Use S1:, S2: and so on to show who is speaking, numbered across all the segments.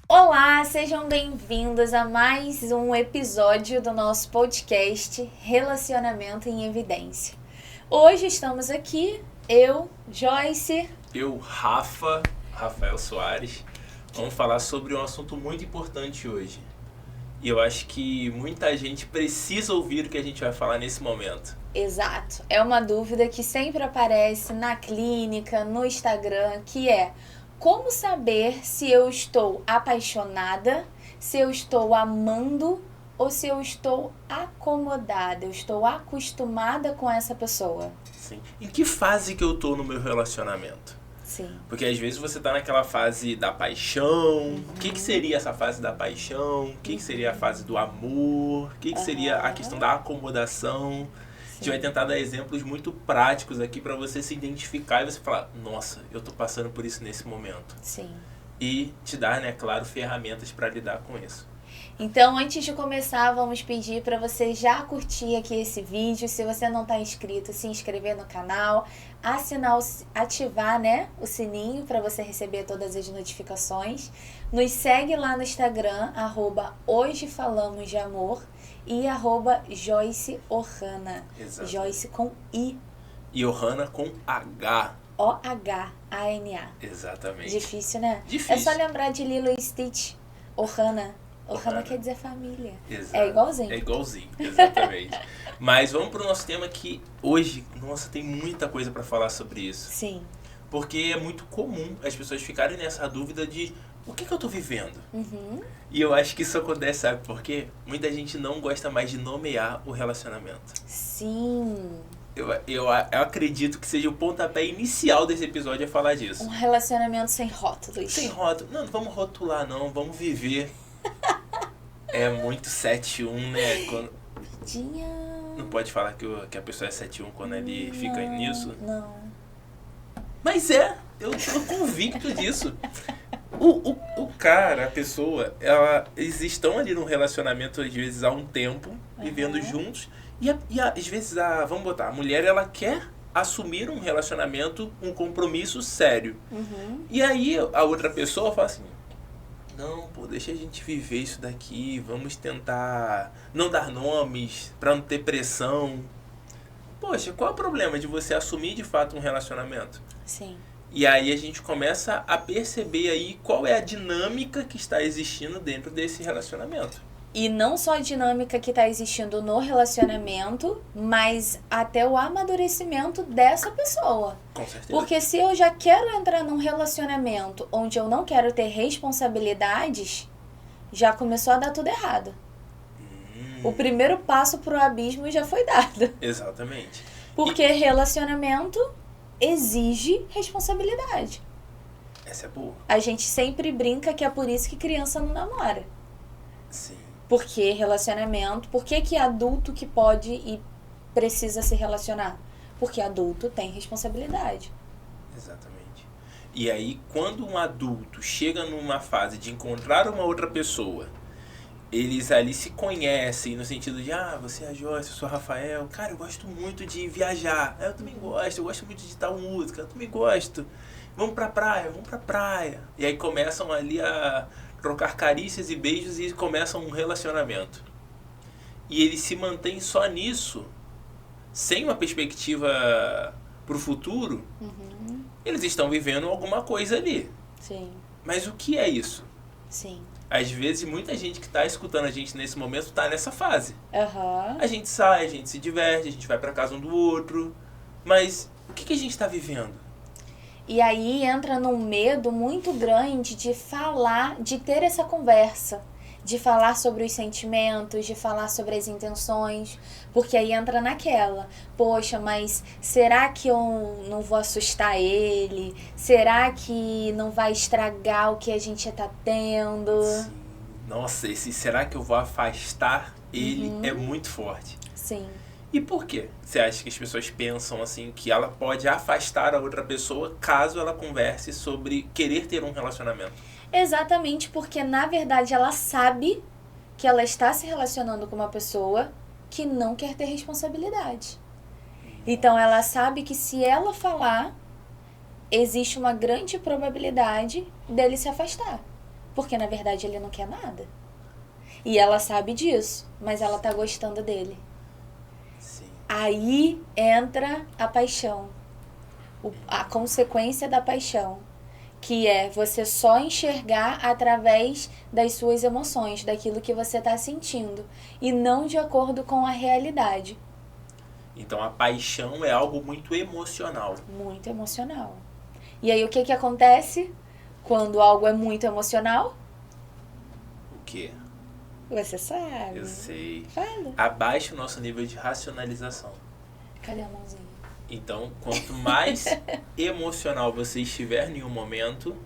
S1: Olá, sejam bem-vindos a mais um episódio do nosso podcast Relacionamento em Evidência. Hoje estamos aqui, eu, Joyce.
S2: Eu, Rafael Soares. Vamos falar sobre um assunto muito importante hoje. E eu acho que muita gente precisa ouvir o que a gente vai falar nesse momento.
S1: Exato, é uma dúvida que sempre aparece na clínica, no Instagram, que é: como saber se eu estou apaixonada, se eu estou amando ou se eu estou acomodada, eu estou acostumada com essa pessoa?
S2: Sim. Em que fase que eu tô no meu relacionamento?
S1: Sim.
S2: Porque às vezes você tá naquela fase da paixão. O que seria essa fase da paixão? O que seria a fase do amor? O que seria a questão da acomodação? A gente vai tentar dar exemplos muito práticos aqui para você se identificar e você falar: nossa, eu tô passando por isso nesse momento.
S1: Sim.
S2: E te dar, né, claro, ferramentas para lidar com isso.
S1: Então, antes de começar, vamos pedir para você já curtir aqui esse vídeo. Se você não está inscrito, se inscrever no canal, ativar, né, o sininho para você receber todas as notificações. Nos segue lá no Instagram, @hojefalamos-de-amor e @Joyce Ohana.
S2: Exato.
S1: Joyce com I.
S2: E Ohana com H.
S1: Ohana.
S2: Exatamente.
S1: Difícil, né?
S2: Difícil.
S1: É só lembrar de Lilo e Stitch. Ohana. Ohana quer dizer família.
S2: Exato.
S1: É igualzinho.
S2: É igualzinho, exatamente. Mas vamos pro nosso tema que hoje, nossa, tem muita coisa para falar sobre isso.
S1: Sim.
S2: Porque é muito comum as pessoas ficarem nessa dúvida de o que eu tô vivendo.
S1: Uhum.
S2: E eu acho que isso acontece, sabe por quê? Muita gente não gosta mais de nomear o relacionamento.
S1: Sim.
S2: Eu acredito que seja o pontapé inicial desse episódio é falar disso.
S1: Um relacionamento sem rótulos.
S2: Sem rótulo. Não vamos rotular não, vamos viver. É muito 7-1, né?
S1: Vidinha.
S2: Não pode falar que a pessoa é 7-1 quando ele fica nisso.
S1: Não.
S2: Mas eu tô convicto disso. O cara, a pessoa, eles estão ali num relacionamento às vezes há um tempo, vivendo juntos. E às vezes, vamos botar, a mulher ela quer assumir um relacionamento, um compromisso sério.
S1: Uhum.
S2: E aí a outra pessoa fala assim: não, pô, deixa a gente viver isso daqui, vamos tentar não dar nomes pra não ter pressão. Poxa, qual é o problema de você assumir de fato um relacionamento?
S1: Sim.
S2: E aí a gente começa a perceber aí qual é a dinâmica que está existindo dentro desse relacionamento.
S1: E não só a dinâmica que está existindo no relacionamento, mas até o amadurecimento dessa pessoa.
S2: Com certeza.
S1: Porque se eu já quero entrar num relacionamento onde eu não quero ter responsabilidades, já começou a dar tudo errado. O primeiro passo pro abismo já foi dado.
S2: Exatamente.
S1: Porque relacionamento exige responsabilidade.
S2: Essa é boa.
S1: A gente sempre brinca que é por isso que criança não namora.
S2: Sim.
S1: Porque relacionamento... Por que adulto que pode e precisa se relacionar? Porque adulto tem responsabilidade.
S2: Exatamente. E aí, quando um adulto chega numa fase de encontrar uma outra pessoa, eles ali se conhecem no sentido de: você é a Joyce, eu sou o Rafael. Cara, eu gosto muito de viajar. Eu também gosto. Eu gosto muito de tal música. Eu também gosto. Vamos pra praia. E aí começam ali a trocar carícias e beijos e começam um relacionamento. E eles se mantêm só nisso, sem uma perspectiva pro futuro.
S1: Uhum.
S2: Eles estão vivendo alguma coisa ali.
S1: Sim.
S2: Mas o que é isso?
S1: Sim.
S2: Às vezes, muita gente que está escutando a gente nesse momento está nessa fase.
S1: Uhum.
S2: A gente sai, a gente se diverte, a gente vai para casa um do outro. Mas o que a gente está vivendo?
S1: E aí entra num medo muito grande de falar, de ter essa conversa. De falar sobre os sentimentos, de falar sobre as intenções. Porque aí entra naquela: poxa, mas será que eu não vou assustar ele? Será que não vai estragar o que a gente tá tendo?
S2: Sim. Nossa, esse será que eu vou afastar ele é muito forte.
S1: Sim.
S2: E por quê? Você acha que as pessoas pensam assim que ela pode afastar a outra pessoa caso ela converse sobre querer ter um relacionamento?
S1: Exatamente porque, na verdade, ela sabe que ela está se relacionando com uma pessoa que não quer ter responsabilidade. Então, ela sabe que se ela falar, existe uma grande probabilidade dele se afastar. Porque, na verdade, ele não quer nada. E ela sabe disso, mas ela tá gostando dele.
S2: Sim.
S1: Aí entra a paixão. A consequência da paixão. Que é você só enxergar através das suas emoções, daquilo que você tá sentindo. E não de acordo com a realidade.
S2: Então a paixão é algo muito emocional.
S1: Muito emocional. E aí o que acontece quando algo é muito emocional?
S2: O quê?
S1: Você sabe.
S2: Eu sei.
S1: Fala.
S2: Abaixa o nosso nível de racionalização.
S1: Cadê a mãozinha?
S2: Então, quanto mais emocional você estiver em um momento,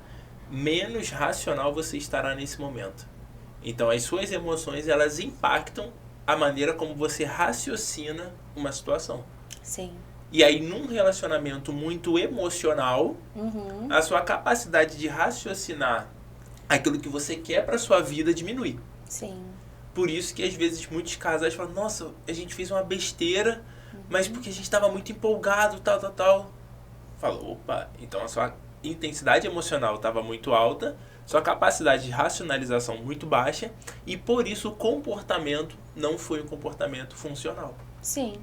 S2: menos racional você estará nesse momento. Então, as suas emoções, elas impactam a maneira como você raciocina uma situação.
S1: Sim.
S2: E aí, num relacionamento muito emocional, a sua capacidade de raciocinar aquilo que você quer para sua vida diminui.
S1: Sim.
S2: Por isso que, às vezes, muitos casais falam, nossa, a gente fez uma besteira, mas porque a gente estava muito empolgado, tal. Fala, opa, então a sua intensidade emocional estava muito alta, sua capacidade de racionalização muito baixa, e por isso o comportamento não foi um comportamento funcional.
S1: Sim.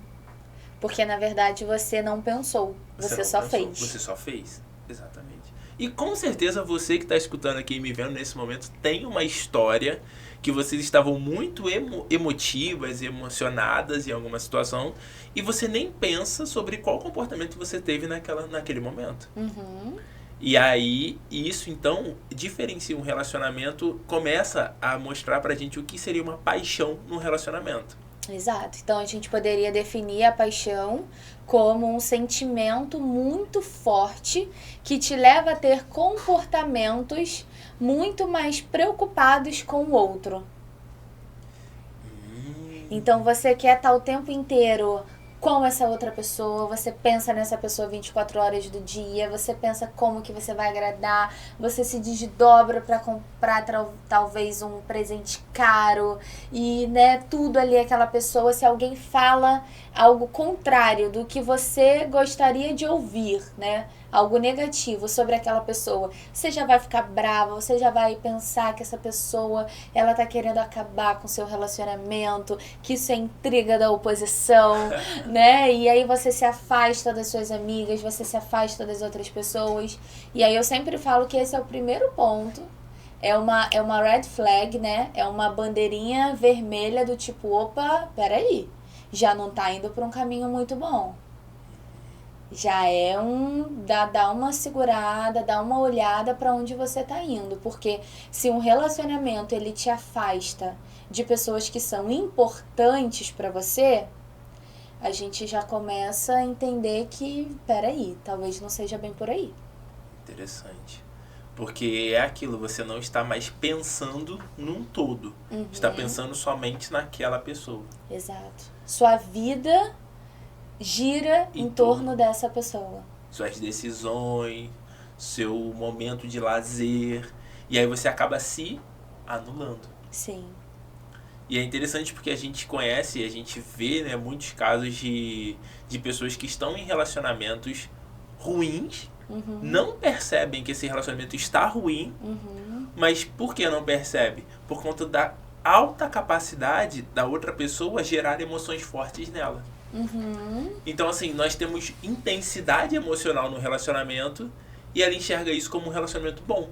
S1: Porque, na verdade, você não pensou. Você só fez.
S2: Você só fez, exatamente. E com certeza você que está escutando aqui e me vendo nesse momento tem uma história que vocês estavam muito emotivas e emocionadas em alguma situação e você nem pensa sobre qual comportamento você teve naquele momento. E aí, isso então diferencia um relacionamento, começa a mostrar pra gente o que seria uma paixão no relacionamento.
S1: Exato. Então, a gente poderia definir a paixão como um sentimento muito forte que te leva a ter comportamentos muito mais preocupados com o outro. Então, você quer estar o tempo inteiro com essa outra pessoa, você pensa nessa pessoa 24 horas do dia, você pensa como que você vai agradar, você se desdobra para comprar talvez um presente caro e, né, tudo ali aquela pessoa, se alguém fala algo contrário do que você gostaria de ouvir, né, algo negativo sobre aquela pessoa, você já vai ficar brava, você já vai pensar que essa pessoa, ela tá querendo acabar com o seu relacionamento, que isso é intriga da oposição, né? E aí você se afasta das suas amigas, você se afasta das outras pessoas. E aí eu sempre falo que esse é o primeiro ponto. É uma red flag, né? É uma bandeirinha vermelha do tipo, opa, peraí, já não tá indo pra um caminho muito bom. Já é dá uma segurada, dá uma olhada para onde você tá indo, porque se um relacionamento ele te afasta de pessoas que são importantes para você, a gente já começa a entender que, peraí, talvez não seja bem por aí.
S2: Interessante. Porque é aquilo, você não está mais pensando num todo. Está pensando somente naquela pessoa.
S1: Exato. Sua vida gira em torno dessa pessoa.
S2: Suas decisões, seu momento de lazer. E aí você acaba se anulando.
S1: Sim.
S2: E é interessante porque a gente conhece, a gente vê, né, muitos casos de pessoas que estão em relacionamentos ruins, não percebem que esse relacionamento está ruim, mas por que não percebe? Por conta da alta capacidade da outra pessoa gerar emoções fortes nela. Então, assim, nós temos intensidade emocional no relacionamento e ela enxerga isso como um relacionamento bom.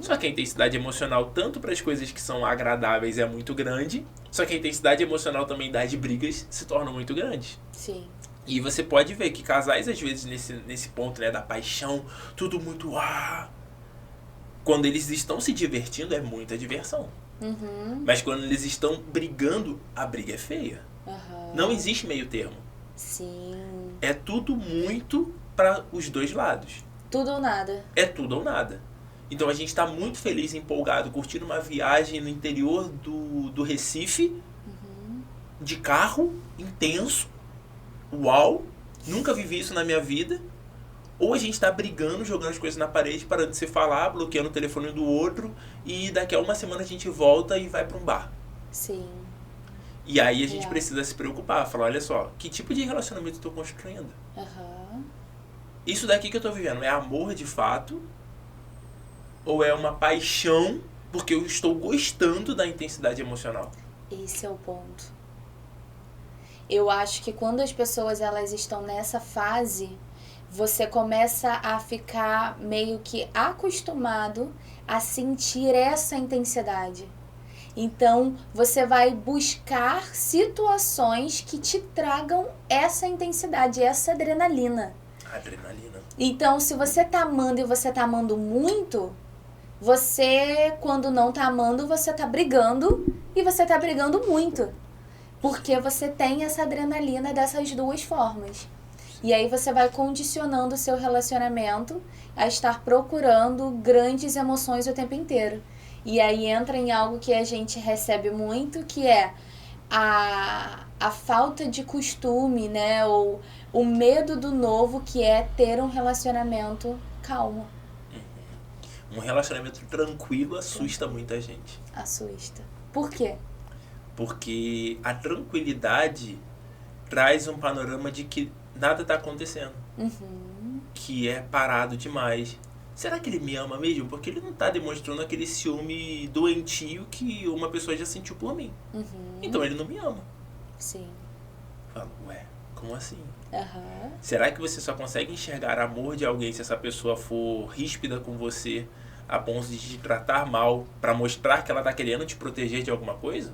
S2: Só que a intensidade emocional, tanto para as coisas que são agradáveis, é muito grande, só que a intensidade emocional também das brigas se torna muito grande.
S1: Sim.
S2: E você pode ver que casais, às vezes, nesse ponto, né, da paixão, tudo muito... quando eles estão se divertindo, é muita diversão. Mas quando eles estão brigando, a briga é feia. Não existe meio termo.
S1: Sim.
S2: É tudo muito para os dois lados.
S1: Tudo ou nada.
S2: É tudo ou nada. Então a gente está muito feliz, empolgado, curtindo uma viagem no interior do Recife, de carro, intenso. Uau! Nunca vivi isso na minha vida. Ou a gente tá brigando, jogando as coisas na parede, parando de se falar, bloqueando o telefone do outro, e daqui a uma semana a gente volta e vai pra um bar.
S1: Sim.
S2: E aí a gente
S1: Real.
S2: precisa se preocupar, falar, olha só, que tipo de relacionamento eu tô construindo?
S1: Aham.
S2: Isso daqui que eu tô vivendo é amor de fato? Ou é uma paixão porque eu estou gostando da intensidade emocional?
S1: Esse é o ponto. Eu acho que quando as pessoas elas estão nessa fase, você começa a ficar meio que acostumado a sentir essa intensidade. Então, você vai buscar situações que te tragam essa intensidade, essa adrenalina.
S2: Adrenalina.
S1: Então, se você tá amando e você tá amando muito, você, quando não tá amando, você tá brigando e você tá brigando muito. Porque você tem essa adrenalina dessas duas formas. E aí você vai condicionando o seu relacionamento a estar procurando grandes emoções o tempo inteiro. E aí entra em algo que a gente recebe muito, que é a falta de costume, né? Ou o medo do novo, que é ter um relacionamento calmo.
S2: Um relacionamento tranquilo assusta muita gente.
S1: Assusta. Por quê?
S2: Porque a tranquilidade traz um panorama de que nada está acontecendo. Que é parado demais. Será que ele me ama mesmo? Porque ele não está demonstrando aquele ciúme doentio que uma pessoa já sentiu por mim. Então ele não me ama.
S1: Sim.
S2: Falo, ué, como assim?
S1: Aham.
S2: Será que você só consegue enxergar amor de alguém se essa pessoa for ríspida com você, a ponto de te tratar mal, para mostrar que ela está querendo te proteger de alguma coisa?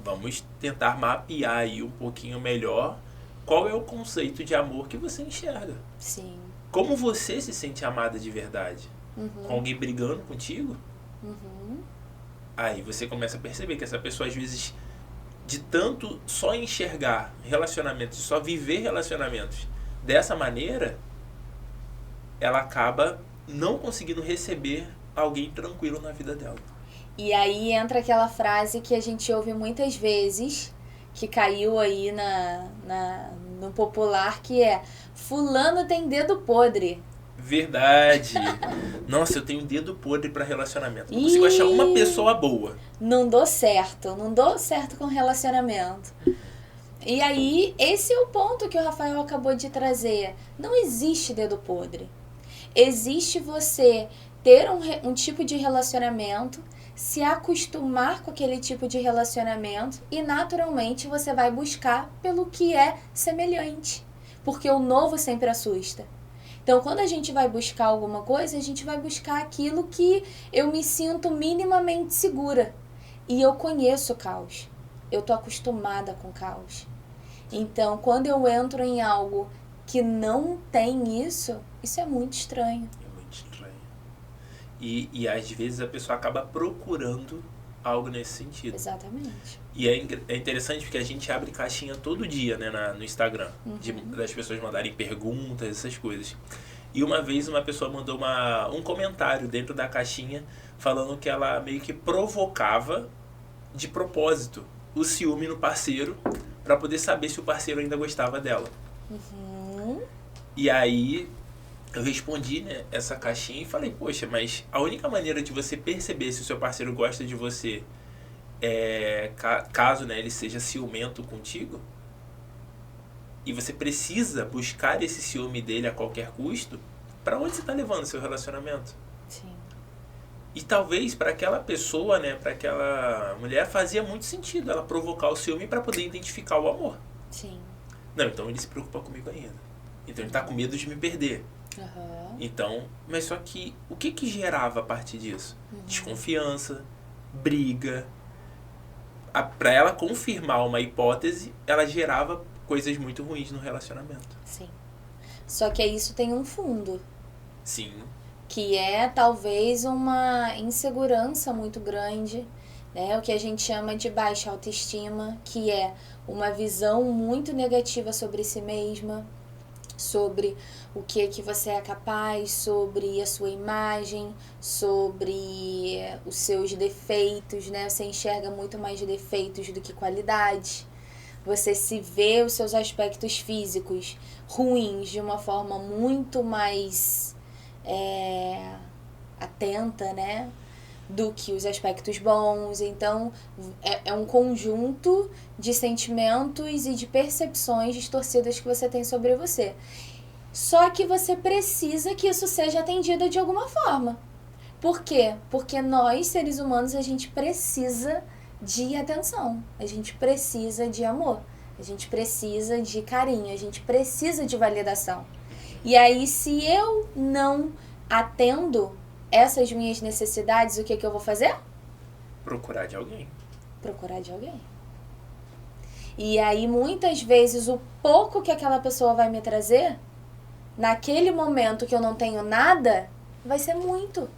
S2: Vamos tentar mapear aí um pouquinho melhor qual é o conceito de amor que você enxerga.
S1: Sim.
S2: Como você se sente amada de verdade? Com alguém brigando contigo? Aí você começa a perceber que essa pessoa, às vezes, de tanto só enxergar relacionamentos, só viver relacionamentos dessa maneira, ela acaba não conseguindo receber alguém tranquilo na vida dela.
S1: E aí entra aquela frase que a gente ouve muitas vezes, que caiu aí no popular, que é: fulano tem dedo podre.
S2: Verdade. Nossa, eu tenho um dedo podre pra relacionamento. Não consigo achar uma pessoa boa.
S1: Não dou certo com relacionamento. E aí, esse é o ponto que o Rafael acabou de trazer. Não existe dedo podre. Existe você ter um tipo de relacionamento, se acostumar com aquele tipo de relacionamento e naturalmente você vai buscar pelo que é semelhante. Porque o novo sempre assusta. Então, quando a gente vai buscar alguma coisa, a gente vai buscar aquilo que eu me sinto minimamente segura. E eu conheço o caos. Eu tô acostumada com caos. Então, quando eu entro em algo que não tem isso é muito estranho.
S2: É muito estranho. E às vezes a pessoa acaba procurando algo nesse sentido.
S1: Exatamente.
S2: E é interessante porque a gente abre caixinha todo dia, né, no Instagram, das pessoas mandarem perguntas, essas coisas. E uma vez uma pessoa mandou um comentário dentro da caixinha falando que ela meio que provocava de propósito o ciúme no parceiro para poder saber se o parceiro ainda gostava dela. E aí eu respondi, né, essa caixinha e falei, poxa, mas a única maneira de você perceber se o seu parceiro gosta de você caso, né, ele seja ciumento contigo, e você precisa buscar esse ciúme dele a qualquer custo, para onde você está levando o seu relacionamento?
S1: Sim.
S2: E talvez para aquela pessoa, né, para aquela mulher, fazia muito sentido ela provocar o ciúme para poder identificar o amor.
S1: Sim.
S2: Não, então ele se preocupa comigo ainda. Então ele está com medo de me perder. Então, mas só que o que gerava a partir disso? Desconfiança, briga. Para ela confirmar uma hipótese, ela gerava coisas muito ruins no relacionamento.
S1: Sim. Só que isso tem um fundo.
S2: Sim.
S1: Que é talvez uma insegurança muito grande, né? O que a gente chama de baixa autoestima, que é uma visão muito negativa sobre si mesma, sobre o que você é capaz, sobre a sua imagem, sobre os seus defeitos, né? Você enxerga muito mais defeitos do que qualidades. você se vê os seus aspectos físicos ruins de uma forma muito mais atenta, né? Do que os aspectos bons. Então, é um conjunto de sentimentos e de percepções distorcidas que você tem sobre você. Só que você precisa que isso seja atendido de alguma forma. Por quê? Porque nós, seres humanos, a gente precisa de atenção, a gente precisa de amor, a gente precisa de carinho, a gente precisa de validação. E aí, se eu não atendo essas minhas necessidades, o que eu vou fazer?
S2: Procurar de alguém.
S1: Procurar de alguém. E aí, muitas vezes, o pouco que aquela pessoa vai me trazer, naquele momento que eu não tenho nada, vai ser muito.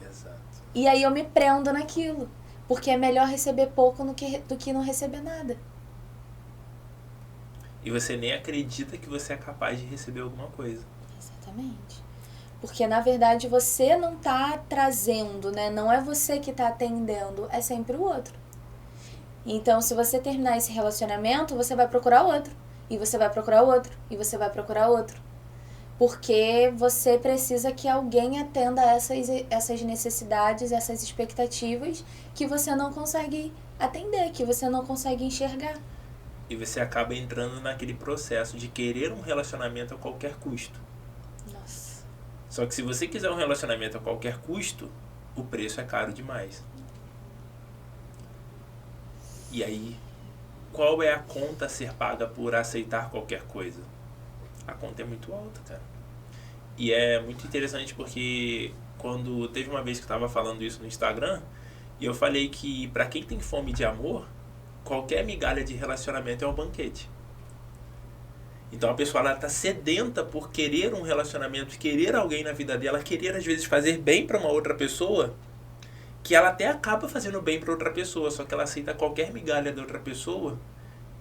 S2: Exato.
S1: E aí eu me prendo naquilo. Porque é melhor receber pouco do que não receber nada.
S2: E você nem acredita que você é capaz de receber alguma coisa.
S1: Exatamente. Porque, na verdade, você não tá trazendo, né? Não é você que tá atendendo, é sempre o outro. Então, se você terminar esse relacionamento, você vai procurar outro. E você vai procurar outro. E você vai procurar outro. Porque você precisa que alguém atenda essas necessidades, essas expectativas que você não consegue atender, que você não consegue enxergar.
S2: E você acaba entrando naquele processo de querer um relacionamento a qualquer custo.
S1: Nossa.
S2: Só que se você quiser um relacionamento a qualquer custo, o preço é caro demais. E aí, qual é a conta a ser paga por aceitar qualquer coisa? A conta é muito alta, cara. E é muito interessante porque quando teve uma vez que eu tava falando isso no Instagram, e eu falei que pra quem tem fome de amor, qualquer migalha de relacionamento é um banquete. Então a pessoa ela tá sedenta por querer um relacionamento, querer alguém na vida dela, querer às vezes fazer bem pra uma outra pessoa, que ela até acaba fazendo bem pra outra pessoa, só que ela aceita qualquer migalha da outra pessoa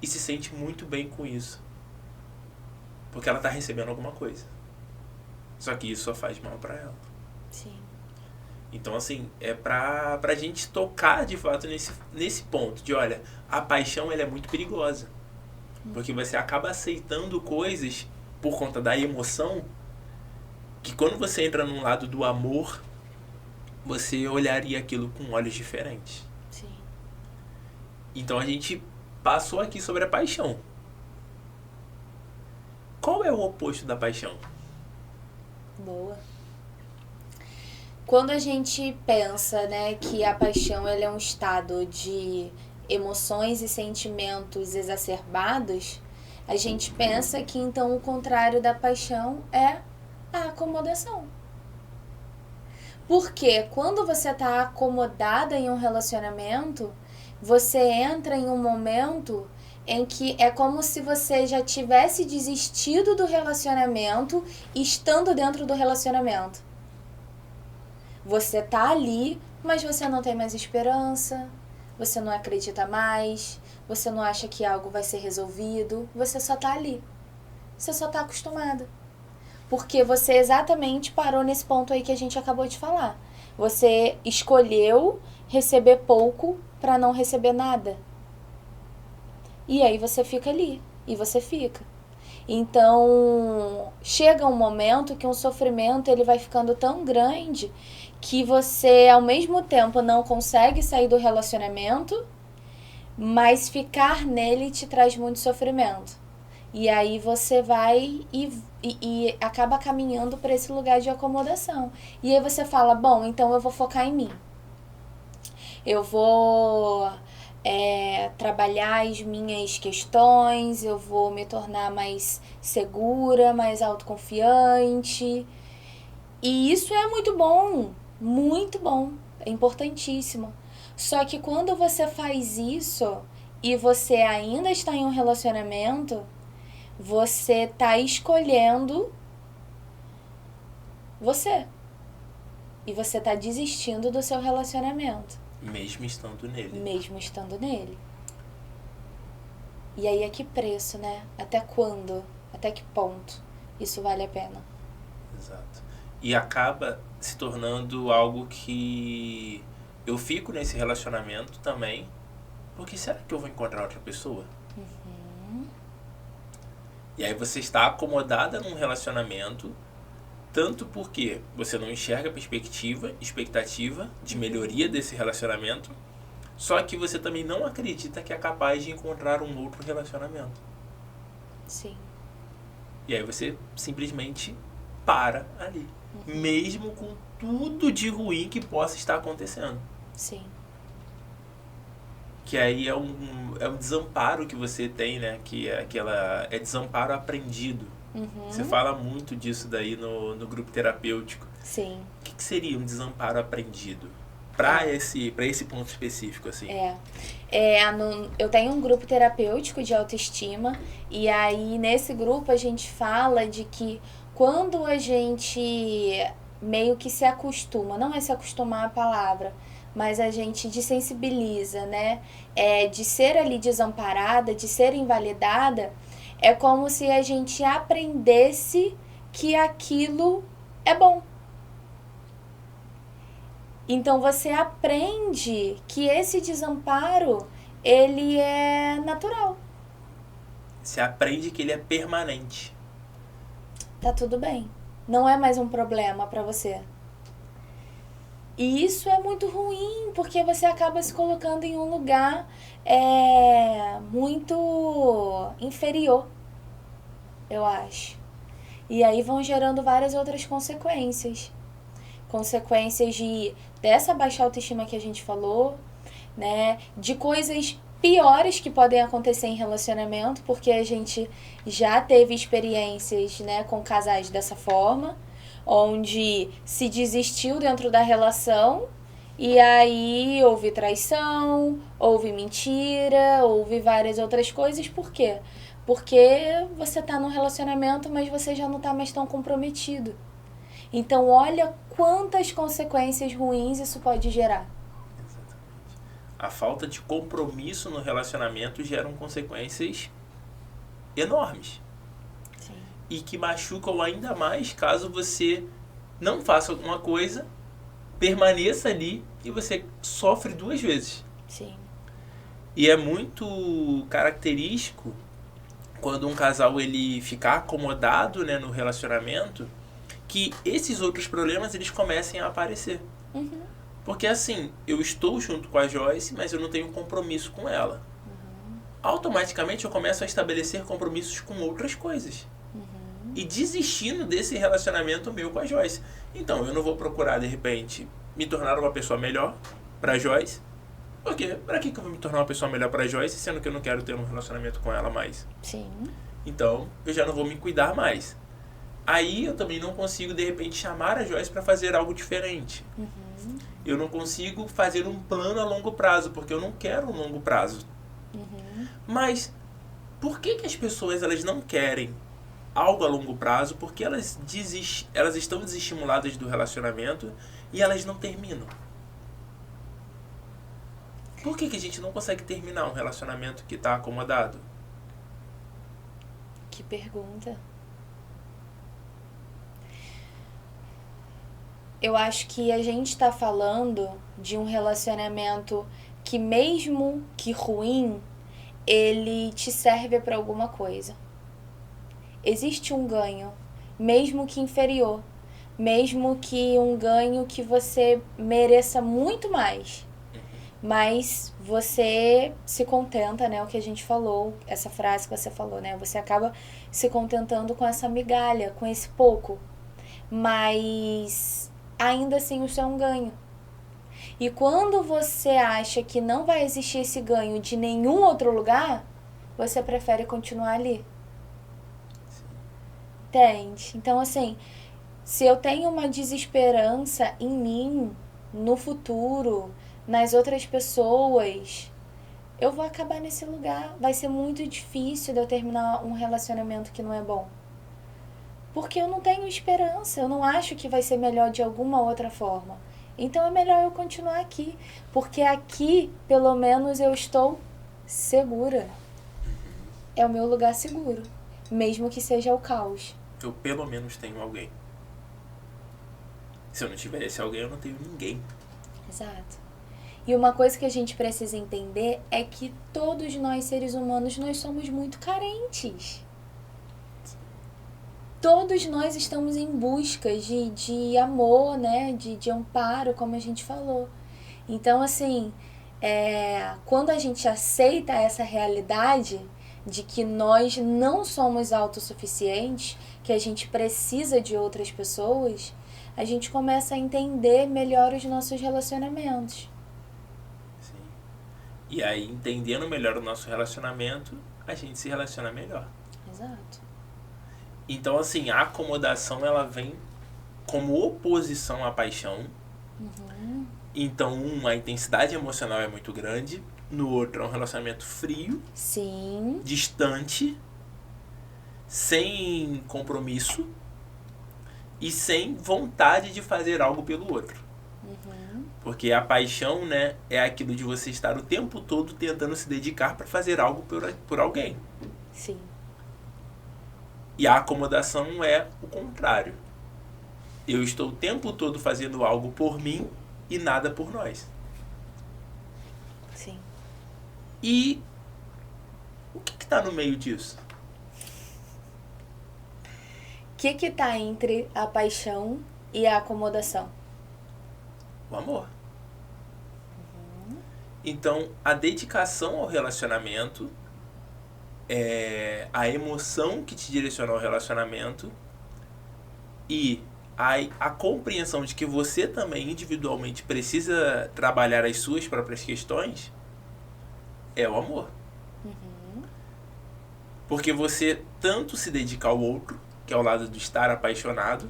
S2: e se sente muito bem com isso. Porque ela tá recebendo alguma coisa. Só que isso só faz mal pra ela.
S1: Sim.
S2: Então, assim, é pra gente tocar, de fato, nesse ponto. De, olha, a paixão, ela é muito perigosa. Porque você acaba aceitando coisas por conta da emoção, que quando você entra num lado do amor, você olharia aquilo com olhos diferentes.
S1: Sim.
S2: Então, a gente passou aqui sobre a paixão. Qual é o oposto da paixão?
S1: Boa. Quando a gente pensa, né, que a paixão ela é um estado de emoções e sentimentos exacerbados, a gente pensa que então o contrário da paixão é a acomodação. Porque quando você está acomodada em um relacionamento, você entra em um momento em que é como se você já tivesse desistido do relacionamento estando dentro do relacionamento. Você tá ali, mas você não tem mais esperança, você não acredita mais, você não acha que algo vai ser resolvido, você só tá ali. Você só tá acostumado. Porque você exatamente parou nesse ponto aí que a gente acabou de falar. Você escolheu receber pouco para não receber nada. E aí você fica ali, e você fica. Então, chega um momento que um sofrimento ele vai ficando tão grande que você, ao mesmo tempo, não consegue sair do relacionamento, mas ficar nele te traz muito sofrimento. E aí você vai e acaba caminhando para esse lugar de acomodação. E aí você fala, bom, então eu vou focar em mim. Eu vou trabalhar as minhas questões, eu vou me tornar mais segura, mais autoconfiante. E isso é muito bom, é importantíssimo. Só que quando você faz isso e você ainda está em um relacionamento, você está escolhendo você. E você está desistindo do seu relacionamento.
S2: Mesmo estando nele.
S1: Mesmo estando nele. E aí a que preço, né? Até quando? Até que ponto isso vale a pena?
S2: Exato. E acaba se tornando algo que eu fico nesse relacionamento também, porque será que eu vou encontrar outra pessoa? E aí você está acomodada num relacionamento, tanto porque você não enxerga expectativa de melhoria desse relacionamento, só que você também não acredita que é capaz de encontrar um outro relacionamento.
S1: Sim.
S2: E aí você simplesmente para ali. Mesmo com tudo de ruim que possa estar acontecendo.
S1: Sim.
S2: Que aí é um desamparo que você tem, né? Que é desamparo aprendido. Você fala muito disso daí no grupo terapêutico.
S1: Sim.
S2: O que seria um desamparo aprendido? Para esse ponto específico, assim.
S1: Eu tenho um grupo terapêutico de autoestima, e aí nesse grupo a gente fala de que quando a gente meio que se acostuma, não é se acostumar a palavra, mas a gente desensibiliza, né? De ser ali desamparada, de ser invalidada, é como se a gente aprendesse que aquilo é bom. Então você aprende que esse desamparo, ele é natural.
S2: Você aprende que ele é permanente.
S1: Tá tudo bem. Não é mais um problema pra você. E isso é muito ruim, porque você acaba se colocando em um lugar muito inferior, eu acho. E aí vão gerando várias outras consequências. Consequências dessa baixa autoestima que a gente falou, né? De coisas piores que podem acontecer em relacionamento, porque a gente já teve experiências, né, com casais dessa forma, onde se desistiu dentro da relação e aí houve traição, houve mentira, houve várias outras coisas. Por quê? Porque você tá num relacionamento, mas você já não tá mais tão comprometido. Então, olha quantas consequências ruins isso pode gerar.
S2: Exatamente. A falta de compromisso no relacionamento geram consequências enormes.
S1: Sim.
S2: E que machucam ainda mais caso você não faça alguma coisa, permaneça ali e você sofre 2 vezes.
S1: Sim.
S2: E é muito característico quando um casal ele ficar acomodado, né, no relacionamento, que esses outros problemas eles comecem a aparecer. Porque assim, eu estou junto com a Joyce, mas eu não tenho compromisso com ela. Automaticamente eu começo a estabelecer compromissos com outras coisas. E desistindo desse relacionamento meu com a Joyce. Então eu não vou procurar, de repente, me tornar uma pessoa melhor para a Joyce. Porque para que eu vou me tornar uma pessoa melhor para a Joyce, sendo que eu não quero ter um relacionamento com ela mais?
S1: Sim.
S2: Então eu já não vou me cuidar mais. Aí eu também não consigo, de repente, chamar a Joyce para fazer algo diferente. Eu não consigo fazer um plano a longo prazo, porque eu não quero um longo prazo. Mas por que as pessoas elas não querem algo a longo prazo? Porque elas estão desestimuladas do relacionamento e elas não terminam. Por que a gente não consegue terminar um relacionamento que está acomodado?
S1: Que pergunta. Eu acho que a gente está falando de um relacionamento que, mesmo que ruim, ele te serve para alguma coisa. Existe um ganho, mesmo que inferior, mesmo que um ganho que você mereça muito mais. Mas você se contenta, né? O que a gente falou, essa frase que você falou, né? Você acaba se contentando com essa migalha, com esse pouco. Mas ainda assim isso é um ganho. E quando você acha que não vai existir esse ganho de nenhum outro lugar, você prefere continuar ali. Entende? Então, assim, se eu tenho uma desesperança em mim, no futuro, nas outras pessoas, eu vou acabar nesse lugar. Vai ser muito difícil de eu terminar um relacionamento que não é bom. Porque eu não tenho esperança, eu não acho que vai ser melhor de alguma outra forma. Então é melhor eu continuar aqui, porque aqui, pelo menos, eu estou segura. É o meu lugar seguro, mesmo que seja o caos.
S2: Eu pelo menos tenho alguém. Se eu não tiver esse alguém, eu não tenho ninguém.
S1: Exato. E uma coisa que a gente precisa entender é que todos nós, seres humanos, nós somos muito carentes. Todos nós estamos em busca de amor, né? De amparo, como a gente falou. Então, assim, quando a gente aceita essa realidade de que nós não somos autossuficientes, que a gente precisa de outras pessoas, a gente começa a entender melhor os nossos relacionamentos.
S2: Sim. E aí, entendendo melhor o nosso relacionamento, a gente se relaciona melhor.
S1: Exato.
S2: Então, assim, a acomodação, ela vem como oposição à paixão.
S1: Uhum.
S2: Então, a intensidade emocional é muito grande. No outro, é um relacionamento frio.
S1: Sim.
S2: Distante. Sem compromisso. E sem vontade de fazer algo pelo outro.
S1: Uhum.
S2: Porque a paixão, né, é aquilo de você estar o tempo todo tentando se dedicar para fazer algo por alguém.
S1: Sim.
S2: E a acomodação é o contrário. Eu estou o tempo todo fazendo algo por mim e nada por nós.
S1: Sim.
S2: E o que está no meio disso?
S1: O que está entre a paixão e a acomodação?
S2: O amor. Então, a dedicação ao relacionamento, a emoção que te direciona ao relacionamento e a compreensão de que você também individualmente precisa trabalhar as suas próprias questões é o amor. Porque você tanto se dedica ao outro, que é o lado do estar apaixonado.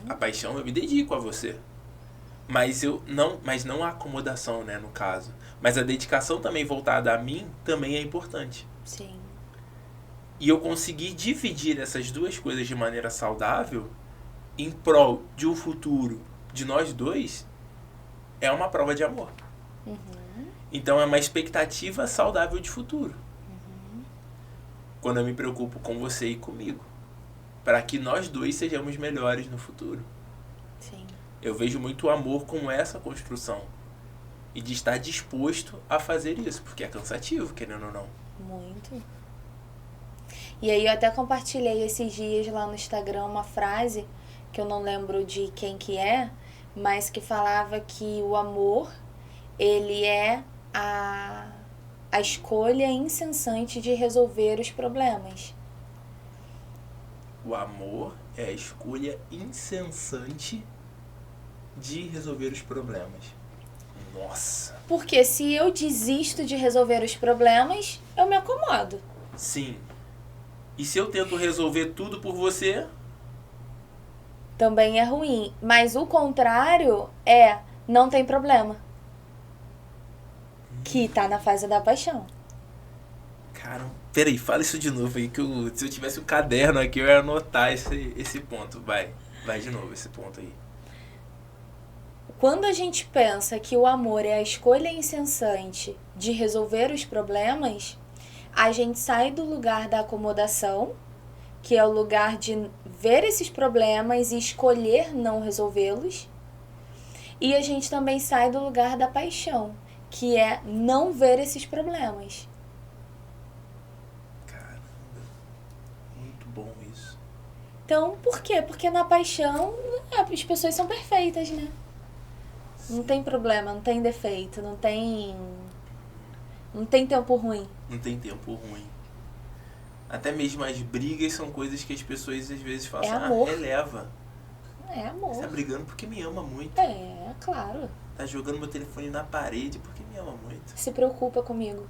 S2: A paixão, eu me dedico a você. Mas não a acomodação, né, no caso. Mas a dedicação também voltada a mim também é importante.
S1: Sim.
S2: E eu conseguir dividir essas duas coisas de maneira saudável em prol de um futuro de nós dois é uma prova de amor. Então é uma expectativa saudável de futuro. Quando eu me preocupo com você e comigo, para que nós dois sejamos melhores no futuro.
S1: Sim.
S2: Eu vejo muito amor como essa construção e de estar disposto a fazer isso, porque é cansativo, querendo ou não.
S1: Muito. E aí eu até compartilhei esses dias lá no Instagram uma frase, que eu não lembro de quem que é, mas que falava que o amor, ele é a escolha incessante de resolver os problemas.
S2: O amor é a escolha incessante de resolver os problemas. Nossa!
S1: Porque se eu desisto de resolver os problemas, eu me acomodo.
S2: Sim. E se eu tento resolver tudo por você?
S1: Também é ruim. Mas o contrário não tem problema. Que tá na fase da paixão.
S2: Cara, peraí, fala isso de novo aí, que se eu tivesse um caderno aqui, eu ia anotar esse ponto. Vai de novo esse ponto aí.
S1: Quando a gente pensa que o amor é a escolha incessante de resolver os problemas, a gente sai do lugar da acomodação, que é o lugar de ver esses problemas e escolher não resolvê-los. E a gente também sai do lugar da paixão, que é não ver esses problemas.
S2: Caramba, muito bom isso.
S1: Então, por quê? Porque na paixão as pessoas são perfeitas, né? Não tem problema, não tem defeito, não tem tempo ruim.
S2: Não tem tempo ruim. Até mesmo as brigas são coisas que as pessoas às vezes falam
S1: amor.
S2: Releva.
S1: É amor.
S2: Você tá brigando porque me ama muito.
S1: É, claro.
S2: Tá jogando meu telefone na parede porque me ama muito.
S1: Se preocupa comigo.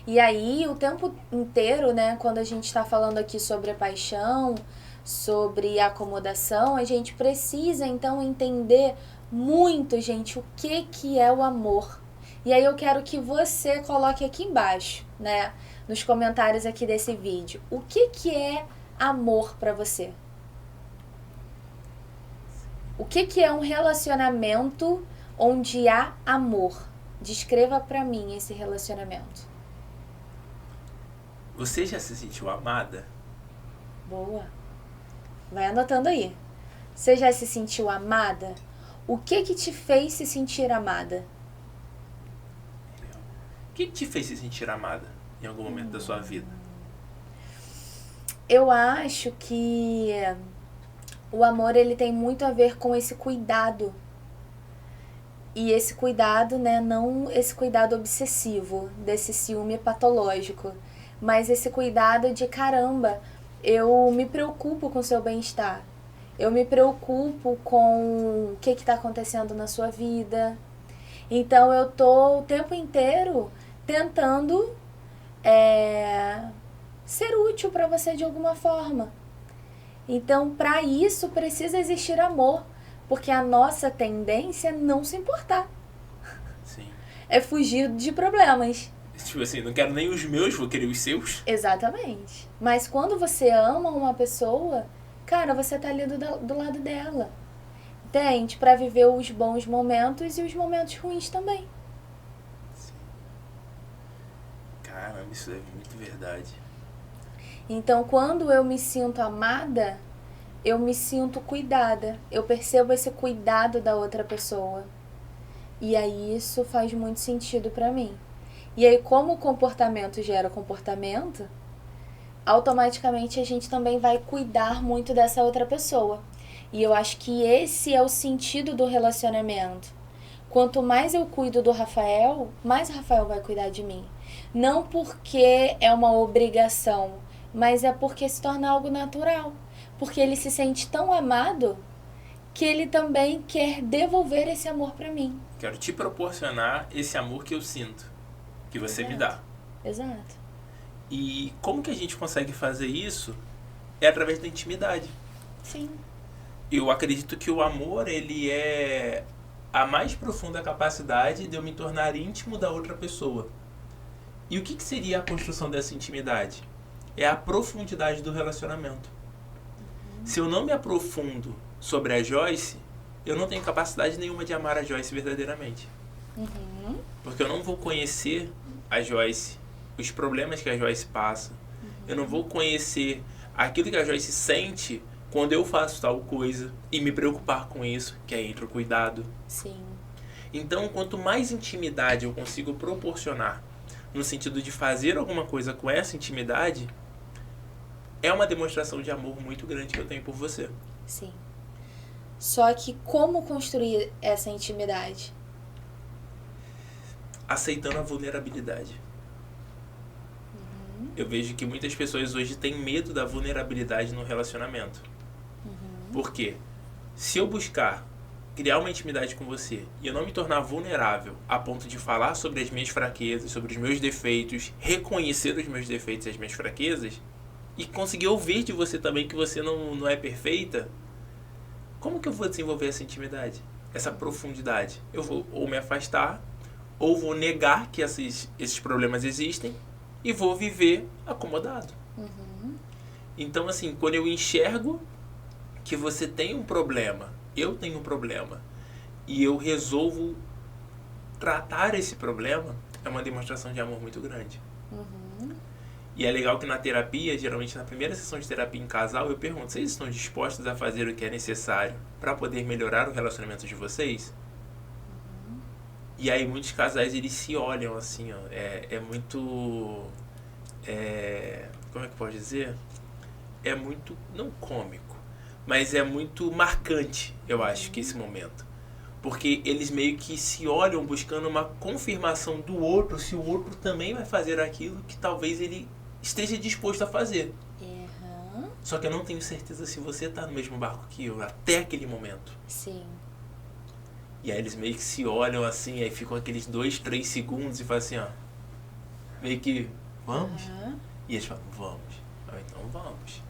S1: E aí, o tempo inteiro, né, quando a gente tá falando aqui sobre a paixão, sobre a acomodação, a gente precisa, então, entender muito, gente, o que é o amor. E aí eu quero que você coloque aqui embaixo, né, nos comentários aqui desse vídeo, o que é amor pra você? O que é um relacionamento onde há amor? Descreva pra mim esse relacionamento.
S2: Você já se sentiu amada?
S1: Boa. Vai anotando aí. Você já se sentiu amada? O que te fez se sentir amada?
S2: O que te fez se sentir amada em algum momento da sua vida?
S1: Eu acho que o amor, ele tem muito a ver com esse cuidado. E esse cuidado, né, não esse cuidado obsessivo, desse ciúme patológico, mas esse cuidado de, caramba, eu me preocupo com o seu bem-estar. Eu me preocupo com o que está acontecendo na sua vida. Então, eu tô o tempo inteiro tentando ser útil para você de alguma forma. Então, para isso, precisa existir amor. Porque a nossa tendência é não se importar.
S2: Sim.
S1: É fugir de problemas.
S2: Tipo assim, não quero nem os meus, vou querer os seus.
S1: Exatamente. Mas quando você ama uma pessoa, cara, você tá ali do lado dela. Entende? Pra viver os bons momentos e os momentos ruins também.
S2: Sim. Caramba, isso é muito verdade.
S1: Então, quando eu me sinto amada, eu me sinto cuidada. Eu percebo esse cuidado da outra pessoa. E aí isso faz muito sentido pra mim. E aí, como o comportamento gera comportamento, automaticamente a gente também vai cuidar muito dessa outra pessoa. E eu acho que esse é o sentido do relacionamento. Quanto mais eu cuido do Rafael, mais o Rafael vai cuidar de mim. Não porque é uma obrigação, mas é porque se torna algo natural. Porque ele se sente tão amado que ele também quer devolver esse amor pra mim.
S2: Quero te proporcionar esse amor que eu sinto, que você me dá.
S1: Exato.
S2: E como que a gente consegue fazer isso? É através da intimidade.
S1: Sim.
S2: Eu acredito que o amor, ele é a mais profunda capacidade de eu me tornar íntimo da outra pessoa. E o que seria a construção dessa intimidade? É a profundidade do relacionamento. Se eu não me aprofundo sobre a Joyce, eu não tenho capacidade nenhuma de amar a Joyce verdadeiramente. Porque eu não vou conhecer a Joyce, os problemas que a Joyce passa. Eu não vou conhecer aquilo que a Joyce sente quando eu faço tal coisa e me preocupar com isso, que é entre o cuidado.
S1: Sim.
S2: Então, quanto mais intimidade eu consigo proporcionar, no sentido de fazer alguma coisa com essa intimidade, é uma demonstração de amor muito grande que eu tenho por você.
S1: Sim. Só que como construir essa intimidade?
S2: Aceitando a vulnerabilidade. Eu vejo que muitas pessoas hoje têm medo da vulnerabilidade no relacionamento. Por quê? Se eu buscar criar uma intimidade com você e eu não me tornar vulnerável a ponto de falar sobre as minhas fraquezas, sobre os meus defeitos, reconhecer os meus defeitos e as minhas fraquezas, e conseguir ouvir de você também que você não é perfeita, como que eu vou desenvolver essa intimidade? Essa profundidade? Eu vou ou me afastar, ou vou negar que esses problemas existem, e vou viver acomodado. Então, assim, quando eu enxergo que você tem um problema, eu tenho um problema, e eu resolvo tratar esse problema, é uma demonstração de amor muito grande. E é legal que na terapia, geralmente na primeira sessão de terapia em casal, eu pergunto, vocês estão dispostos a fazer o que é necessário para poder melhorar o relacionamento de vocês? E aí muitos casais, eles se olham assim, ó, é muito... como é que pode dizer? É muito, não cômico, mas é muito marcante, eu acho, que esse momento. Porque eles meio que se olham buscando uma confirmação do outro, se o outro também vai fazer aquilo que talvez ele esteja disposto a fazer. Só que eu não tenho certeza se você está no mesmo barco que eu, até aquele momento.
S1: Sim.
S2: E aí eles meio que se olham assim, aí ficam aqueles 2, 3 segundos e falam assim, ó, meio que, vamos? E eles falam, vamos. Então vamos.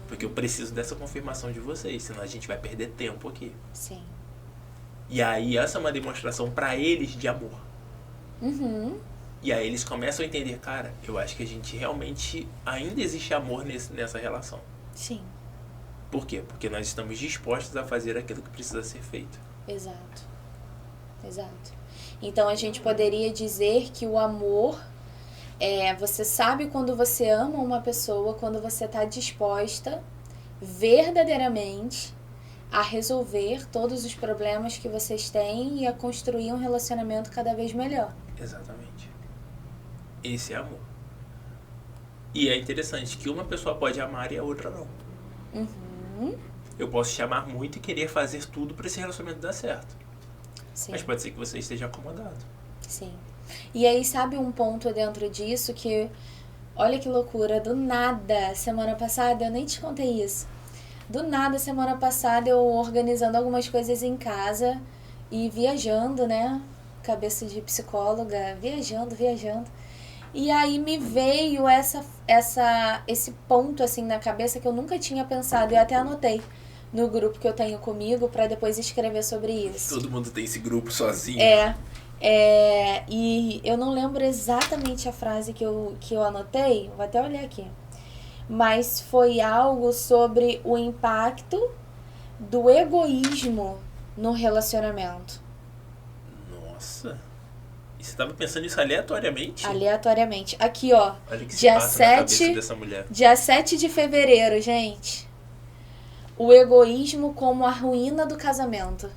S2: Porque eu preciso dessa confirmação de vocês, senão a gente vai perder tempo aqui.
S1: Sim.
S2: E aí essa é uma demonstração pra eles de amor. E aí eles começam a entender, cara, eu acho que a gente realmente ainda existe amor nessa relação.
S1: Sim.
S2: Por quê? Porque nós estamos dispostos a fazer aquilo que precisa ser feito.
S1: Exato. Então a gente poderia dizer que o amor você sabe quando você ama uma pessoa, quando você está disposta verdadeiramente a resolver todos os problemas que vocês têm e a construir um relacionamento cada vez melhor.
S2: Exatamente. Esse é amor. E é interessante que uma pessoa pode amar e a outra não.
S1: Uhum.
S2: Eu posso te amar muito e querer fazer tudo para esse relacionamento dar certo.
S1: Sim.
S2: Mas pode ser que você esteja acomodado.
S1: Sim. E aí, sabe um ponto dentro disso que, olha que loucura, do nada, semana passada, eu nem te contei isso. Do nada, semana passada, eu organizando algumas coisas em casa e viajando, né? Cabeça de psicóloga, viajando. E aí me veio esse ponto assim na cabeça que eu nunca tinha pensado. Eu até anotei no grupo que eu tenho comigo para depois escrever sobre isso.
S2: Todo mundo tem esse grupo sozinho.
S1: E eu não lembro exatamente a frase que eu anotei, vou até olhar aqui. Mas foi algo sobre o impacto do egoísmo no relacionamento.
S2: Nossa. E você estava pensando nisso aleatoriamente?
S1: Aleatoriamente. Aqui, ó.
S2: Olha o que se
S1: dia
S2: passa na cabeça
S1: 7,
S2: dessa mulher.
S1: dia 7 de fevereiro, gente. O egoísmo como a ruína do casamento.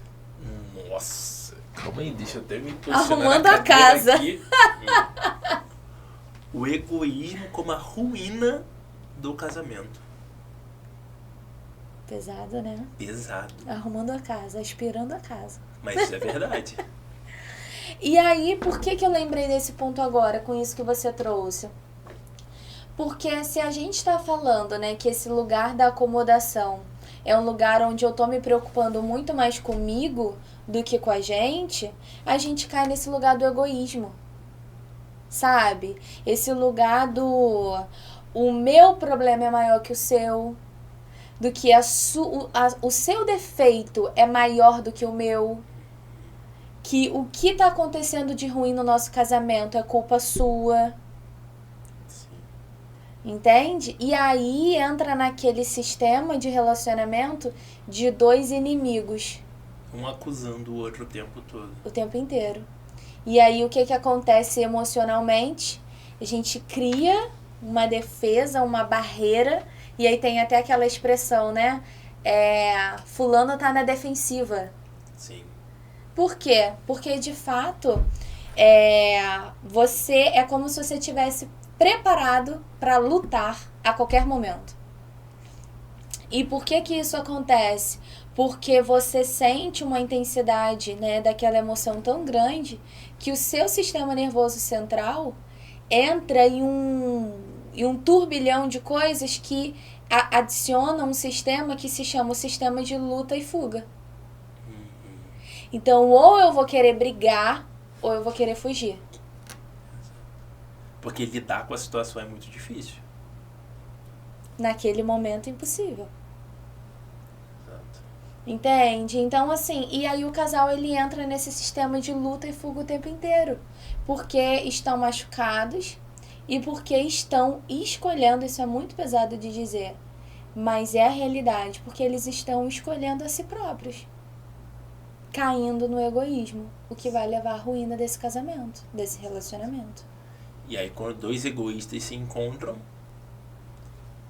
S2: Nossa. Calma aí, deixa eu até me posicionar
S1: Arrumando
S2: na
S1: a casa.
S2: Aqui. O egoísmo como a ruína do casamento.
S1: Pesado, né?
S2: Pesado.
S1: Arrumando a casa, aspirando a casa.
S2: Mas isso é verdade.
S1: E aí, por que eu lembrei desse ponto agora, com isso que você trouxe? Porque se a gente está falando, né, que esse lugar da acomodação é um lugar onde eu tô me preocupando muito mais comigo do que com a gente cai nesse lugar do egoísmo. Sabe? Esse lugar do... O meu problema é maior que o seu. Do que o seu defeito é maior do que o meu. Que o que está acontecendo de ruim no nosso casamento é culpa sua.
S2: Sim.
S1: Entende? E aí entra naquele sistema de relacionamento de dois inimigos.
S2: Um acusando o outro o tempo todo.
S1: O tempo inteiro. E aí o que acontece emocionalmente? A gente cria uma defesa, uma barreira, e aí tem até aquela expressão, né? Fulano tá na defensiva.
S2: Sim.
S1: Por quê? Porque, de fato, você é como se você estivesse preparado para lutar a qualquer momento. E por que isso acontece? Porque você sente uma intensidade, né, daquela emoção tão grande que o seu sistema nervoso central entra em um turbilhão de coisas que adicionam um sistema que se chama o sistema de luta e fuga. Então, ou eu vou querer brigar, ou eu vou querer fugir.
S2: Porque lidar com a situação é muito difícil.
S1: Naquele momento, impossível.
S2: Exato.
S1: Entende? Então, assim, e aí o casal, ele entra nesse sistema de luta e fuga o tempo inteiro. Porque estão machucados e porque estão escolhendo, isso é muito pesado de dizer, mas é a realidade, porque eles estão escolhendo a si próprios. Caindo no egoísmo, o que vai levar à ruína desse casamento, desse relacionamento.
S2: E aí, quando dois egoístas se encontram,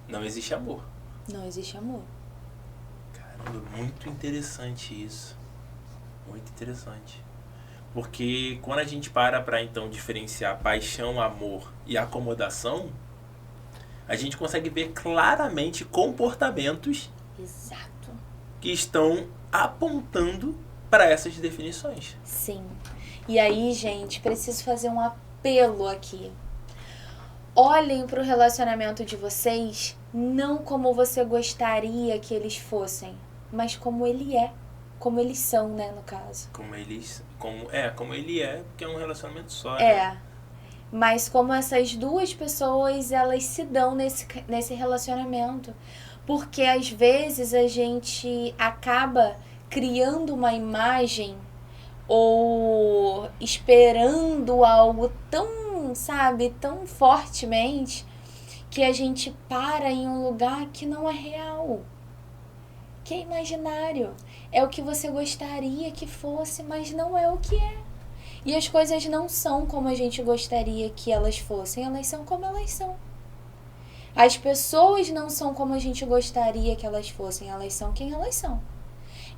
S2: não existe amor.
S1: Não existe amor.
S2: Caramba, muito interessante isso. Muito interessante. Porque quando a gente para então diferenciar paixão, amor e acomodação, a gente consegue ver claramente comportamentos
S1: Exato.
S2: que estão apontando para essas definições.
S1: Sim. E aí, gente, preciso fazer um apelo aqui. Olhem para o relacionamento de vocês não como você gostaria que eles fossem, mas como ele é. Como eles são, né, no caso.
S2: Como ele é, porque é um relacionamento só. Né?
S1: Mas como essas duas pessoas, elas se dão nesse relacionamento. Porque às vezes a gente acaba criando uma imagem ou esperando algo tão, sabe, tão fortemente que a gente para em um lugar que não é real, que é imaginário. É o que você gostaria que fosse, mas não é o que é. E as coisas não são como a gente gostaria que elas fossem, elas são como elas são. As pessoas não são como a gente gostaria que elas fossem, elas são quem elas são.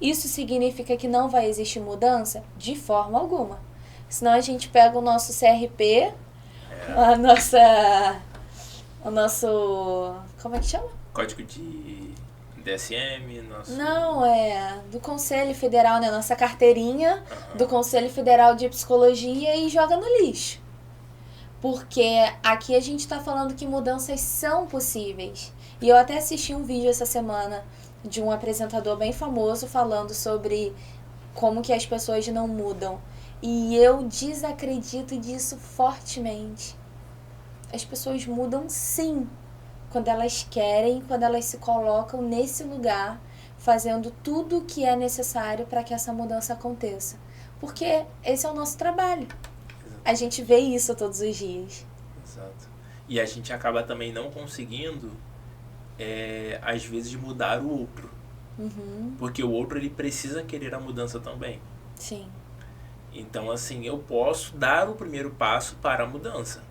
S1: Isso significa que não vai existir mudança? De forma alguma. Senão a gente pega o nosso CRP, o nosso... Como é que chama?
S2: Código de DSM, nosso...
S1: Não, do Conselho Federal, né? Nossa carteirinha do Conselho Federal de Psicologia e joga no lixo. Porque aqui a gente tá falando que mudanças são possíveis. E eu até assisti um vídeo essa semana de um apresentador bem famoso falando sobre como que as pessoas não mudam. E eu desacredito disso fortemente. As pessoas mudam sim, quando elas querem, quando elas se colocam nesse lugar, fazendo tudo o que é necessário para que essa mudança aconteça. Porque esse é o nosso trabalho.
S2: Exato.
S1: A gente vê isso todos os dias.
S2: Exato. E a gente acaba também não conseguindo, às vezes, mudar o outro. Porque o outro, ele precisa querer a mudança também.
S1: Sim.
S2: Então, assim, eu posso dar o primeiro passo para a mudança.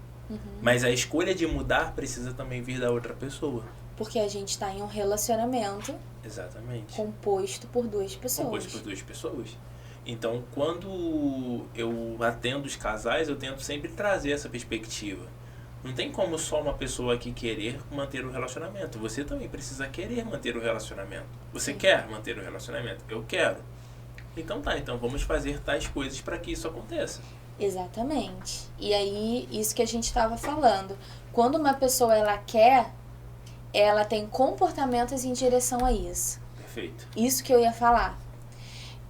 S2: Mas a escolha de mudar precisa também vir da outra pessoa.
S1: Porque a gente está em um relacionamento
S2: Exatamente.
S1: composto por duas pessoas.
S2: Composto por duas pessoas. Então, quando eu atendo os casais, eu tento sempre trazer essa perspectiva. Não tem como só uma pessoa aqui querer manter o relacionamento. Você também precisa querer manter o relacionamento. Você quer manter o relacionamento? Eu quero. Então tá, então vamos fazer tais coisas para que isso aconteça.
S1: Exatamente. E aí, isso que a gente estava falando. Quando uma pessoa ela quer, ela tem comportamentos em direção a isso.
S2: Perfeito.
S1: Isso que eu ia falar.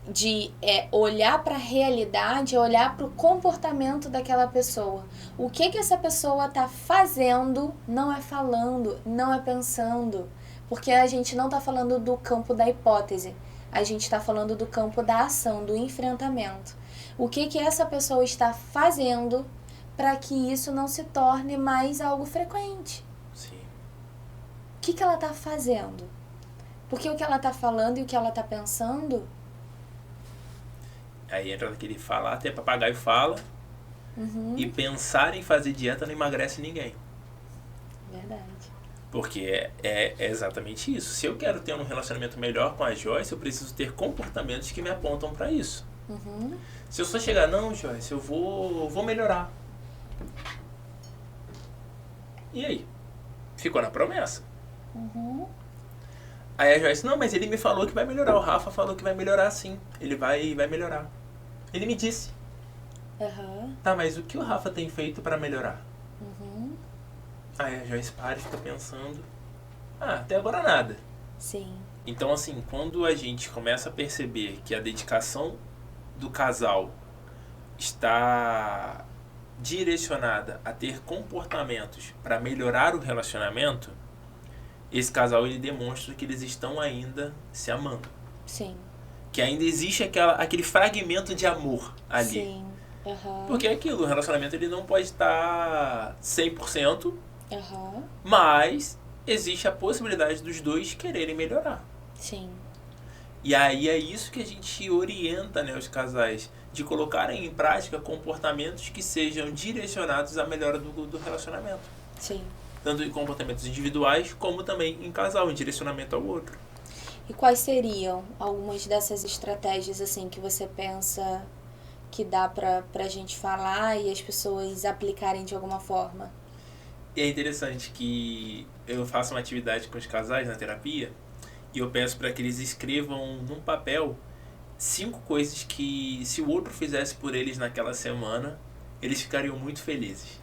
S1: De olhar para a realidade, olhar para o comportamento daquela pessoa. O que essa pessoa está fazendo, não é falando, não é pensando. Porque a gente não está falando do campo da hipótese. A gente está falando do campo da ação, do enfrentamento. O que essa pessoa está fazendo para que isso não se torne mais algo frequente?
S2: Sim.
S1: O que ela está fazendo? Porque o que ela está falando e o que ela está pensando...
S2: Aí entra naquele falar, até papagaio fala, e pensar em fazer dieta não emagrece ninguém.
S1: Verdade.
S2: Porque é exatamente isso. Se eu quero ter um relacionamento melhor com a Joyce, eu preciso ter comportamentos que me apontam para isso. Se eu só chegar, não, Joyce, eu vou melhorar. E aí? Ficou na promessa. Aí a Joyce, não, mas ele me falou que vai melhorar. O Rafa falou que vai melhorar sim. Ele vai melhorar. Ele me disse. Tá, mas o que o Rafa tem feito para melhorar? Aí a Joyce para e fica pensando. Até agora nada.
S1: Sim.
S2: Então, assim, quando a gente começa a perceber que a dedicação do casal está direcionada a ter comportamentos para melhorar o relacionamento, esse casal ele demonstra que eles estão ainda se amando.
S1: Sim.
S2: Que ainda existe aquele fragmento de amor ali.
S1: Sim.
S2: Porque é aquilo, o relacionamento ele não pode estar 100%, mas existe a possibilidade dos dois quererem melhorar.
S1: Sim.
S2: E aí é isso que a gente orienta, né, os casais, de colocarem em prática comportamentos que sejam direcionados à melhora do relacionamento.
S1: Sim.
S2: Tanto em comportamentos individuais, como também em casal, em direcionamento ao outro.
S1: E quais seriam algumas dessas estratégias, assim, que você pensa que dá pra gente falar e as pessoas aplicarem de alguma forma?
S2: E é interessante que eu faço uma atividade com os casais na terapia e eu peço para que eles escrevam num papel 5 coisas que, se o outro fizesse por eles naquela semana, eles ficariam muito felizes.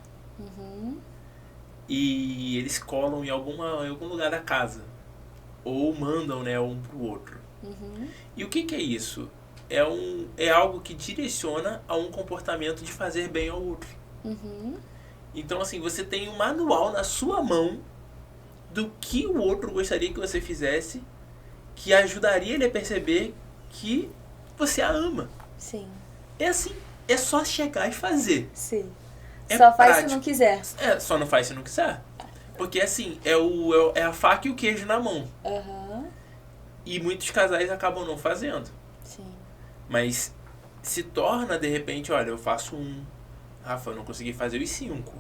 S2: E eles colam em algum lugar da casa. Ou mandam, né, um pro outro. E o que é isso? É algo que direciona a um comportamento de fazer bem ao outro. Então, assim, você tem um manual na sua mão do que o outro gostaria que você fizesse, que ajudaria ele a perceber que você a ama.
S1: Sim.
S2: É assim, é só chegar e fazer.
S1: Sim.
S2: É
S1: só faz
S2: prático.
S1: se não quiser.
S2: Só não faz se não quiser. Porque assim, é a faca e o queijo na mão. E muitos casais acabam não fazendo.
S1: Sim.
S2: Mas se torna, de repente, olha, eu faço 1. Rafa, eu não consegui fazer os 5.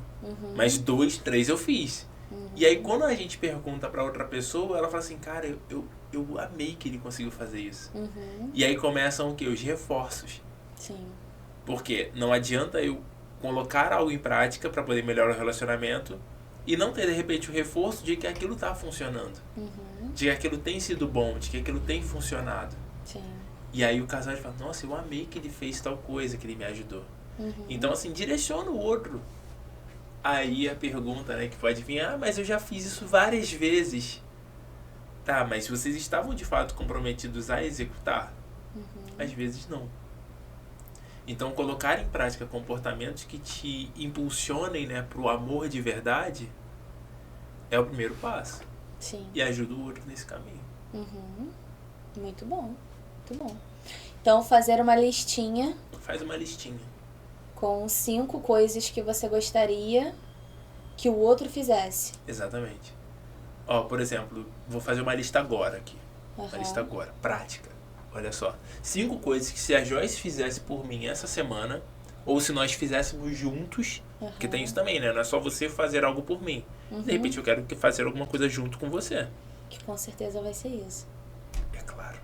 S2: Mas 2, 3 eu fiz. E aí quando a gente pergunta pra outra pessoa, ela fala assim, cara, eu amei que ele conseguiu fazer isso.
S1: Uhum.
S2: E aí começam o quê? Os reforços.
S1: Sim.
S2: Porque não adianta eu colocar algo em prática para poder melhorar o relacionamento e não ter, de repente, o reforço de que aquilo tá funcionando.
S1: Uhum.
S2: De que aquilo tem sido bom, de que aquilo tem funcionado.
S1: Sim.
S2: E aí o casal fala, nossa, eu amei que ele fez tal coisa, que ele me ajudou.
S1: Uhum.
S2: Então, assim, direciona o outro. Aí a pergunta, né, que pode vir, mas eu já fiz isso várias vezes. Tá, mas vocês estavam de fato comprometidos a executar?
S1: Uhum.
S2: Às vezes não. Então, colocar em prática comportamentos que te impulsionem, né, pro amor de verdade é o primeiro passo.
S1: Sim.
S2: E ajuda o outro nesse caminho.
S1: Uhum. Muito bom. Muito bom. Então, fazer uma listinha
S2: Faz uma listinha.
S1: com 5 coisas que você gostaria que o outro fizesse.
S2: Exatamente. Ó, por exemplo, vou fazer uma lista agora aqui.
S1: Uhum.
S2: Uma lista agora. Prática. Olha só. 5 coisas que se a Joyce fizesse por mim essa semana, ou se nós fizéssemos juntos,
S1: Uhum.
S2: porque tem isso também, né? Não é só você fazer algo por mim.
S1: Uhum.
S2: De repente eu quero fazer alguma coisa junto com você.
S1: Que com certeza vai ser isso.
S2: É claro.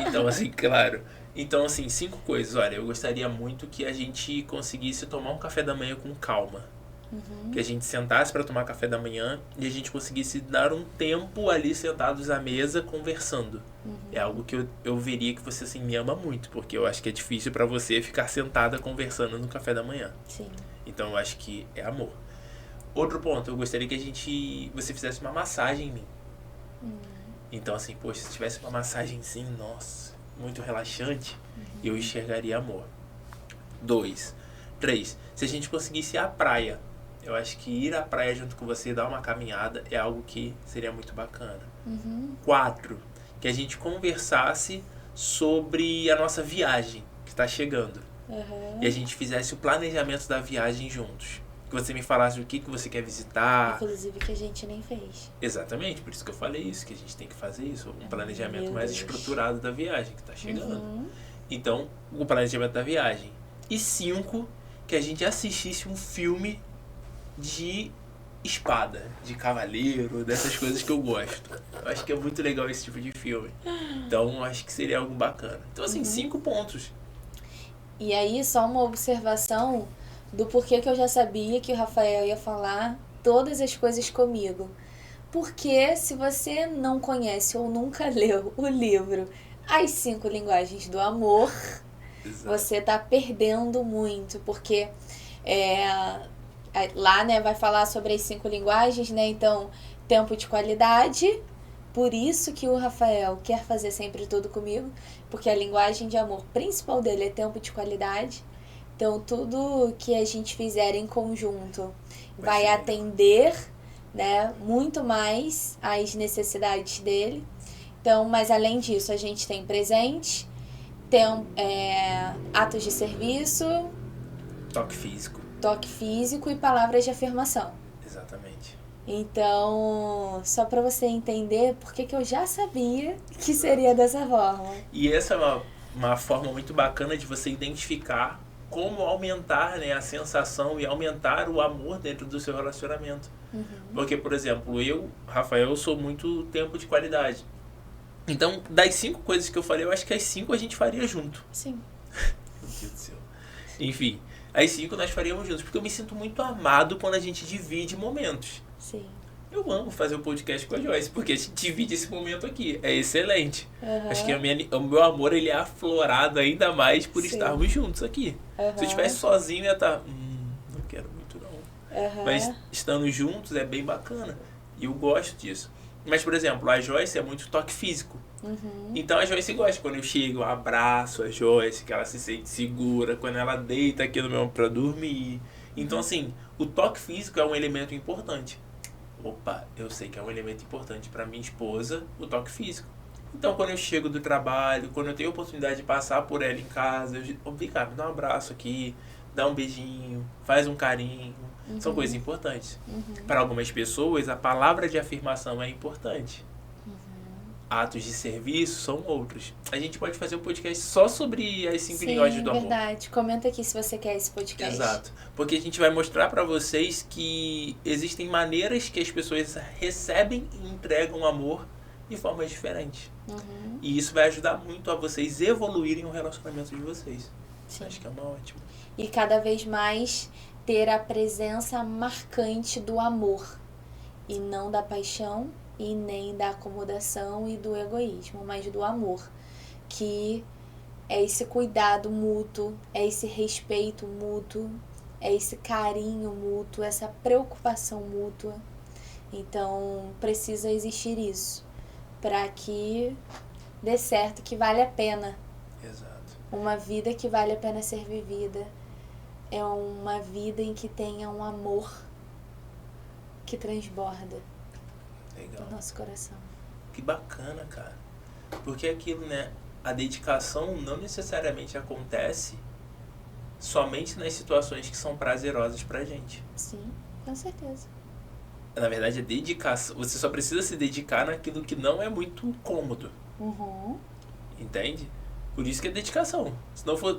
S2: Então, assim, claro. Então, assim, 5 coisas. Olha, eu gostaria muito que a gente conseguisse tomar um café da manhã com calma.
S1: Uhum.
S2: Que a gente sentasse para tomar café da manhã e a gente conseguisse dar um tempo ali sentados à mesa conversando.
S1: Uhum.
S2: É algo que eu veria que você, assim, me ama muito, porque eu acho que é difícil para você ficar sentada conversando no café da manhã.
S1: Sim.
S2: Então, eu acho que é amor. Outro ponto, eu gostaria que você fizesse uma massagem em mim. Então, assim, poxa, se tivesse uma massagenzinha, nossa, muito relaxante, eu enxergaria amor. 2. 3. Se a gente conseguisse ir à praia, eu acho que ir à praia junto com você, dar uma caminhada, é algo que seria muito bacana.
S1: Uhum.
S2: 4. Que a gente conversasse sobre a nossa viagem que está chegando.
S1: Uhum.
S2: E a gente fizesse o planejamento da viagem juntos. Que você me falasse o que você quer visitar.
S1: Inclusive que a gente nem fez.
S2: Exatamente, por isso que eu falei isso, que a gente tem que fazer isso, um planejamento
S1: Meu
S2: mais
S1: Deus.
S2: estruturado da viagem que está chegando.
S1: Uhum.
S2: Então, o planejamento da viagem. E 5, que a gente assistisse um filme de espada, de cavaleiro, dessas coisas que eu gosto. Eu acho que é muito legal esse tipo de filme. Então, acho que seria algo bacana. Então, assim, 5 pontos.
S1: E aí, só uma observação do porquê que eu já sabia que o Rafael ia falar todas as coisas comigo. Porque se você não conhece ou nunca leu o livro As 5 Linguagens do Amor,
S2: Exato.
S1: você tá perdendo muito, porque lá, né, vai falar sobre as 5 linguagens, né? Então, tempo de qualidade. Por isso que o Rafael quer fazer sempre tudo comigo, porque a linguagem de amor principal dele é tempo de qualidade. Então, tudo que a gente fizer em conjunto vai atender, né, muito mais às necessidades dele. Então, mas além disso, a gente tem presente, tem atos de serviço,
S2: Toque físico
S1: e palavras de afirmação.
S2: Exatamente.
S1: Então, só para você entender por que eu já sabia que seria dessa forma.
S2: E essa é uma forma muito bacana de você identificar como aumentar, né, a sensação e aumentar o amor dentro do seu relacionamento.
S1: Uhum.
S2: Porque, por exemplo, eu, Rafael, sou muito tempo de qualidade. Então, das 5 coisas que eu falei, eu acho que as 5 a gente faria junto.
S1: Sim.
S2: Meu Deus do céu. Enfim, as 5 nós faríamos juntos, porque eu me sinto muito amado quando a gente divide momentos.
S1: Sim.
S2: Eu amo fazer o podcast com a Joyce, porque a gente divide esse momento aqui. É excelente.
S1: Uhum.
S2: Acho que o meu amor ele é aflorado ainda mais por
S1: Sim.
S2: estarmos juntos aqui.
S1: Uhum.
S2: Se eu estivesse sozinho, eu ia estar... não quero muito não.
S1: Uhum.
S2: Mas estando juntos é bem bacana. E eu gosto disso. Mas, por exemplo, a Joyce é muito toque físico.
S1: Uhum.
S2: Então a Joyce gosta. Quando eu chego, eu abraço a Joyce, que ela se sente segura. Quando ela deita aqui no meu ombro pra dormir. Então, assim, o toque físico é um elemento importante. Opa, eu sei que é um elemento importante para minha esposa, o toque físico. Então, quando eu chego do trabalho, quando eu tenho a oportunidade de passar por ela em casa, eu digo, vem cá, me dá um abraço aqui, dá um beijinho, faz um carinho. São coisas importantes. Para algumas pessoas, a palavra de afirmação é importante. Atos de serviço são outros. A gente pode fazer um podcast só sobre as 5 linguagens do amor.
S1: Sim, verdade. Comenta aqui se você quer esse podcast.
S2: Exato. Porque a gente vai mostrar para vocês que existem maneiras que as pessoas recebem e entregam amor de formas diferentes.
S1: Uhum.
S2: E isso vai ajudar muito a vocês evoluírem o relacionamento de vocês.
S1: Sim.
S2: Acho que é uma ótima.
S1: E cada vez mais ter a presença marcante do amor. E não da paixão e nem da acomodação e do egoísmo, mas do amor. Que é esse cuidado mútuo, é esse respeito mútuo, é esse carinho mútuo, essa preocupação mútua. Então, precisa existir isso para que dê certo, que vale a pena.
S2: Exato.
S1: Uma vida que vale a pena ser vivida é uma vida em que tenha um amor que transborda
S2: Legal.
S1: no nosso coração.
S2: Que bacana, cara. Porque aquilo, né? A dedicação não necessariamente acontece somente nas situações que são prazerosas pra gente.
S1: Sim, com certeza.
S2: Na verdade, a dedicação, você só precisa se dedicar naquilo que não é muito cômodo.
S1: Uhum.
S2: Entende? Por isso que é dedicação.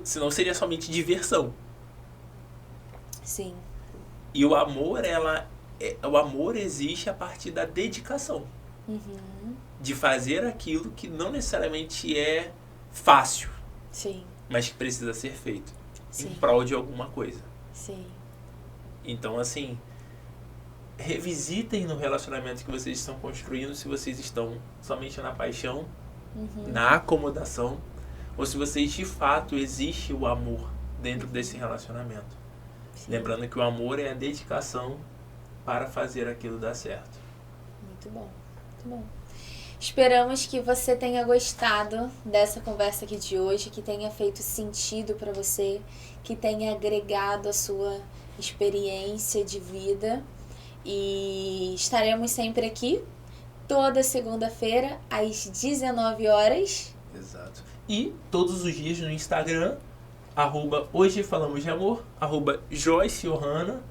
S2: Senão seria somente diversão.
S1: Sim.
S2: E o amor, o amor existe a partir da dedicação.
S1: Uhum.
S2: De fazer aquilo que não necessariamente é fácil,
S1: Sim.
S2: mas que precisa ser feito.
S1: Sim.
S2: Em prol de alguma coisa.
S1: Sim.
S2: Então, assim, revisitem no relacionamento que vocês estão construindo se vocês estão somente na paixão, na acomodação, ou se vocês de fato existe o amor dentro desse relacionamento.
S1: Sim.
S2: Lembrando que o amor é a dedicação para fazer aquilo dar certo.
S1: Muito bom, muito bom. Esperamos que você tenha gostado dessa conversa aqui de hoje, que tenha feito sentido para você, que tenha agregado a sua experiência de vida. E estaremos sempre aqui, toda segunda-feira, às 19 horas.
S2: Exato. E todos os dias no Instagram, @hoje falamos de amor, @Joyce Ohana.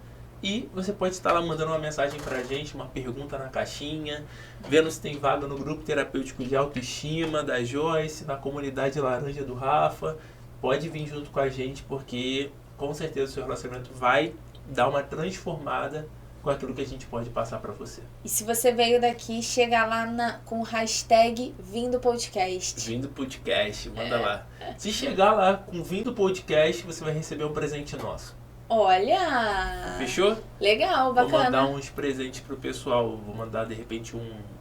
S2: E você pode estar lá mandando uma mensagem pra gente, uma pergunta na caixinha, vendo se tem vaga no grupo terapêutico de autoestima da Joyce, na comunidade laranja do Rafa. Pode vir junto com a gente, porque com certeza o seu relacionamento vai dar uma transformada com aquilo que a gente pode passar pra você.
S1: E se você veio daqui, chega lá com o hashtag Vindo Podcast.
S2: Vindo Podcast, manda lá. Se chegar lá com Vindo Podcast, você vai receber um presente nosso.
S1: Olha!
S2: Fechou?
S1: Legal, bacana.
S2: Vou mandar uns presentes pro pessoal. Vou mandar, de repente,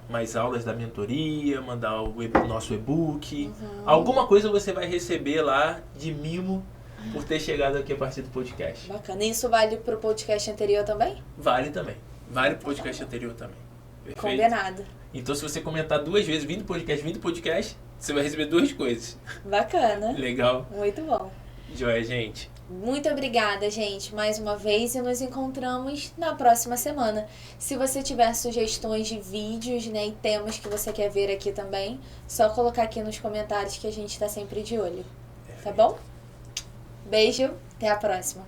S2: mais aulas da mentoria, mandar o nosso e-book. Alguma coisa você vai receber lá de mimo por ter chegado aqui a partir do podcast.
S1: Bacana. E isso vale pro podcast anterior também?
S2: Vale também. Vale pro podcast anterior também. Perfeito?
S1: Combinado.
S2: Então, se você comentar 2 vezes vindo podcast, você vai receber 2 coisas.
S1: Bacana.
S2: Legal.
S1: Muito bom.
S2: Joia, gente.
S1: Muito obrigada, gente, mais uma vez, e nos encontramos na próxima semana. Se você tiver sugestões de vídeos, né, e temas que você quer ver aqui também, só colocar aqui nos comentários que a gente tá sempre de olho. Tá bom? Beijo, até a próxima.